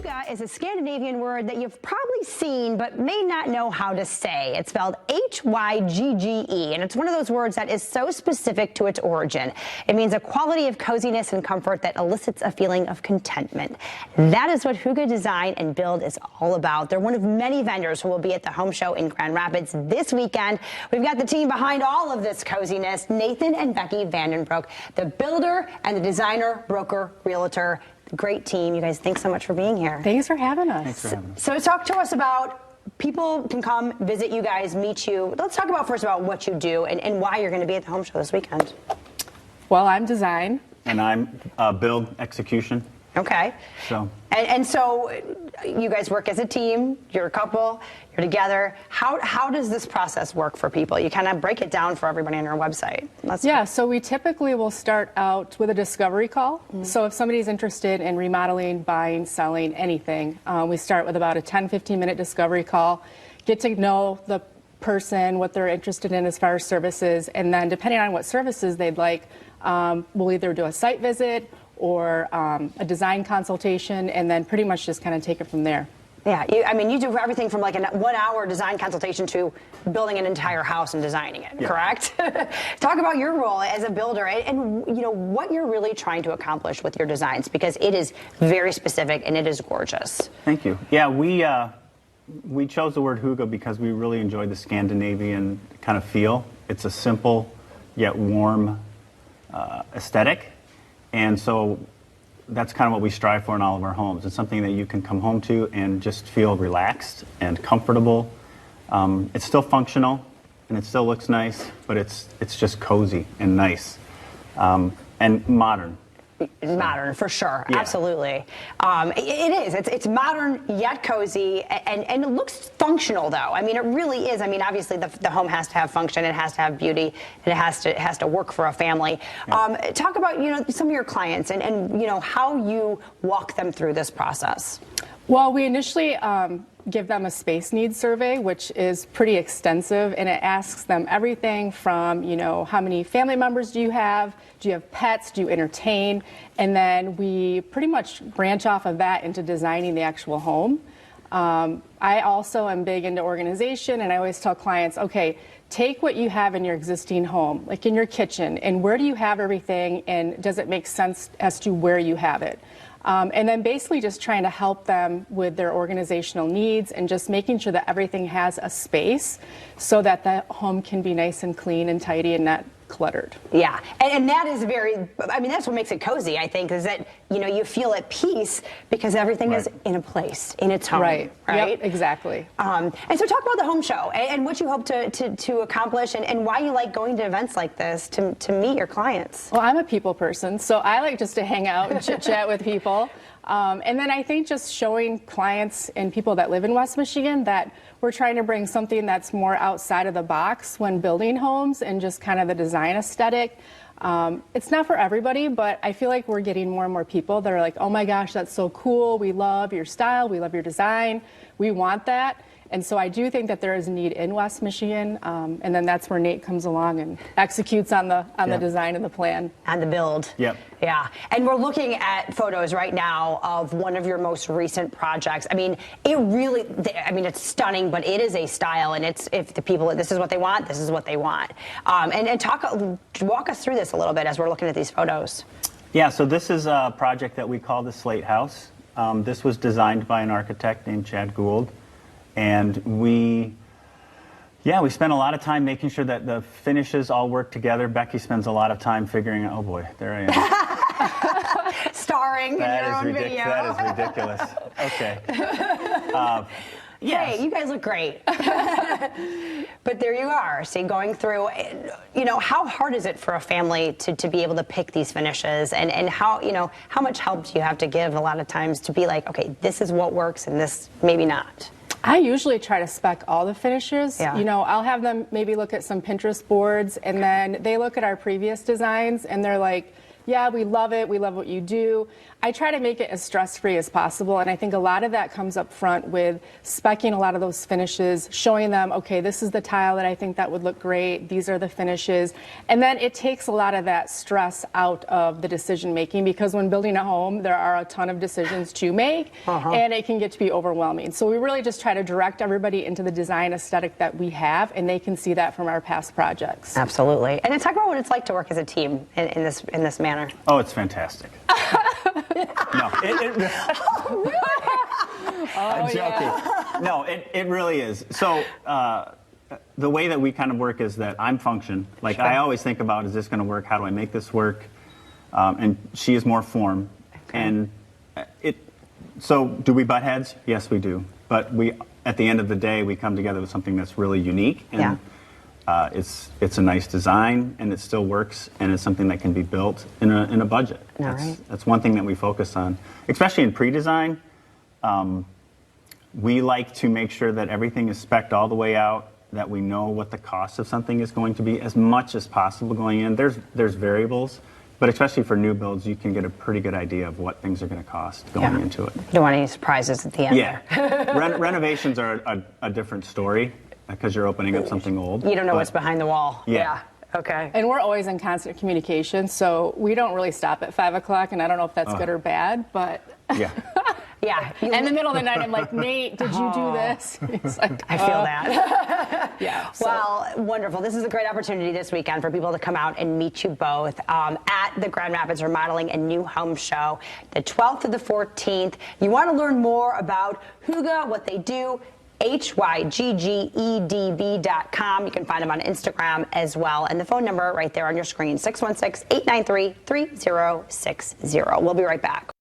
Hygge is a Scandinavian word that you've probably seen but may not know how to say. It's spelled H-Y-G-G-E, and it's one of those words that is so specific to its origin. It means a quality of coziness and comfort that elicits a feeling of contentment. That is what Hygge Design and Build is all about. They're one of many vendors who will be at the home show in Grand Rapids this weekend. We've got the team behind all of this coziness, Nathan and Becky Vandenbroek, the builder and the designer, broker, realtor. Great team. You guys, thanks so much for being here. Thanks for having us. Thanks for having us. So talk to us about, people can come visit you guys, meet you. Let's talk about first about what you do and why you're going to be at the home show this weekend. Well, I'm design. And I'm build execution. Okay. So. And so you guys work as a team, you're a couple, you're together. How does this process work for people? You kind of break it down for everybody on your website. So we typically will start out with a discovery call. Mm-hmm. So if somebody's interested in remodeling, buying, selling, anything, we start with about a 10-15 minute discovery call, get to know the person, what they're interested in as far as services, and then depending on what services they'd like, we'll either do a site visit or a design consultation, and then pretty much just kind of take it from there. Yeah, you do everything from like a 1 hour design consultation to building an entire house and designing it, yeah. Correct? Talk about your role as a builder and what you're really trying to accomplish with your designs, because it is very specific and it is gorgeous. Thank you. Yeah, we chose the word Hygge because we really enjoyed the Scandinavian kind of feel. It's a simple yet warm aesthetic. And so that's kind of what we strive for in all of our homes. It's something that you can come home to and just feel relaxed and comfortable. It's still functional and it still looks nice, but it's just cozy and nice and modern. Modern, for sure. Yeah. Absolutely. It is. It's modern yet cozy, and it looks functional, though. I mean, it really is. I mean, obviously, the home has to have function, it has to have beauty, and it has to work for a family. Yeah. Talk about some of your clients and how you walk them through this process. Well, we initially give them a space needs survey, which is pretty extensive, and it asks them everything from, how many family members do you have pets, do you entertain, and then we pretty much branch off of that into designing the actual home. I also am big into organization, and I always tell clients, okay, take what you have in your existing home, like in your kitchen, and where do you have everything, and does it make sense as to where you have it? And then basically just trying to help them with their organizational needs and just making sure that everything has a space so that the home can be nice and clean and tidy and not cluttered. Yeah, and that is that's what makes it cozy, I think, is that, you feel at peace because everything is in a place, in its home. Right? Yep, exactly. And so talk about the home show and what you hope to accomplish and why you like going to events like this to meet your clients. Well, I'm a people person, so I like just to hang out and chit-chat with people. And then I think just showing clients and people that live in West Michigan that we're trying to bring something that's more outside of the box when building homes and just kind of the design aesthetic. It's not for everybody, but I feel like we're getting more and more people that are like, oh my gosh, that's so cool. We love your style. We love your design. We want that. And so I do think that there is a need in West Michigan, and then that's where Nate comes along and executes on the design and the plan. And the build. Yep. Yeah. And we're looking at photos right now of one of your most recent projects. I mean, it's stunning, but it is a style, and it's, if the people, this is what they want, this is what they want. And walk us through this a little bit as we're looking at these photos. Yeah, so this is a project that we call the Slate House. This was designed by an architect named Chad Gould. And we spent a lot of time making sure that the finishes all work together. Becky spends a lot of time figuring out, oh boy, there I am. Starring in your own video. That is ridiculous. Okay. Hey, you guys look great. But there you are, see, going through, how hard is it for a family to be able to pick these finishes, and how much help do you have to give a lot of times to be like, okay, this is what works and this maybe not? I usually try to spec all the finishes. Yeah. I'll have them maybe look at some Pinterest boards, and then they look at our previous designs and they're like, yeah, we love it, we love what you do. I try to make it as stress-free as possible, and I think a lot of that comes up front with speccing a lot of those finishes, showing them, okay, this is the tile that I think that would look great, these are the finishes, and then it takes a lot of that stress out of the decision making, because when building a home, there are a ton of decisions to make, and it can get to be overwhelming. So we really just try to direct everybody into the design aesthetic that we have, and they can see that from our past projects. Absolutely. And then talk about what it's like to work as a team in this manner. Oh, it's fantastic. No, I'm joking. No, it really is. So the way that we kind of work is that I'm function. Like, I always think about, is this going to work? How do I make this work? And she is more form. Okay. And so do we butt heads? Yes, we do. But at the end of the day, we come together with something that's really unique. And it's a nice design, and it still works, and it's something that can be built in a budget. That's one thing that we focus on, especially in pre-design. We like to make sure that everything is spec'd all the way out, that we know what the cost of something is going to be as much as possible going in. There's variables, but especially for new builds, you can get a pretty good idea of what things are going to cost going into it. You don't want any surprises at the end. Yeah, renovations are a different story, because you're opening up something old. You don't know what's behind the wall. Yeah. Okay. And we're always in constant communication, so we don't really stop at 5 o'clock, and I don't know if that's good or bad, but... Yeah. Yeah. In the middle of the night, I'm like, Nate, did you do this? He's like, I feel that. Yeah. Well, wonderful. This is a great opportunity this weekend for people to come out and meet you both at the Grand Rapids Remodeling and New Home Show, the 12th to the 14th. You want to learn more about Hygge, what they do, hyggedb.com. You can find them on Instagram as well. And the phone number right there on your screen, 616-893-3060. We'll be right back.